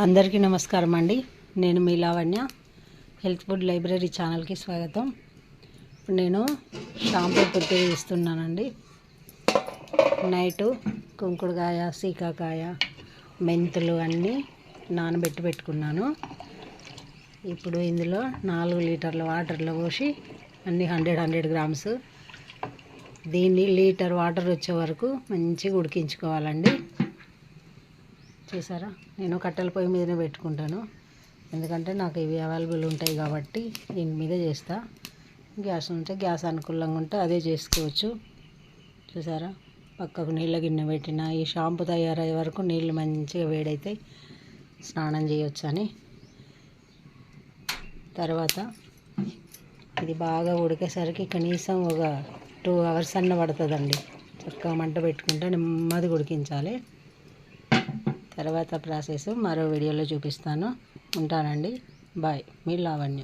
అందరికీ నమస్కారం అండి. నేను మీ లావణ్య. హెల్త్ ఫుడ్ లైబ్రరీ ఛానల్కి స్వాగతం. ఇప్పుడు నేను షాంపూ పొద్దు ఇస్తున్నానండి. నైటు కుంకుడుకాయ, సీకాకాయ, మెంతులు అన్నీ నానబెట్టి పెట్టుకున్నాను. ఇప్పుడు ఇందులో 4 లీటర్ల వాటర్లో పోసి అన్నీ 100 గ్రామ్స్ దీన్ని లీటర్ వాటర్ వచ్చే వరకు మంచిగా ఉడికించుకోవాలండి. చూసారా, నేను కట్టెల పొయ్యి మీదనే పెట్టుకుంటాను, ఎందుకంటే నాకు ఇవి అవైలబుల్ ఉంటాయి కాబట్టి దీని మీద చేస్తా. గ్యాస్ ఉంటే గ్యాస్ అనుకూలంగా ఉంటే అదే చేసుకోవచ్చు. చూసారా, పక్కకు నీళ్ళ గిన్నె పెట్టిన ఈ షాంపూ తయారయ్యే వరకు నీళ్ళు మంచిగా వేడైతాయి, స్నానం చేయొచ్చు అని. తర్వాత ఇది బాగా ఉడికేసరికి కనీసం ఒక 2 hours అన్న పడుతుందండి. చక్కగా మంట పెట్టుకుంటే నెమ్మదిగా ఉడికించాలి. తర్వాత ప్రాసెస్ మరో వీడియోలో చూపిస్తాను. ఉంటానండి. బాయ్. మీ లావణ్య.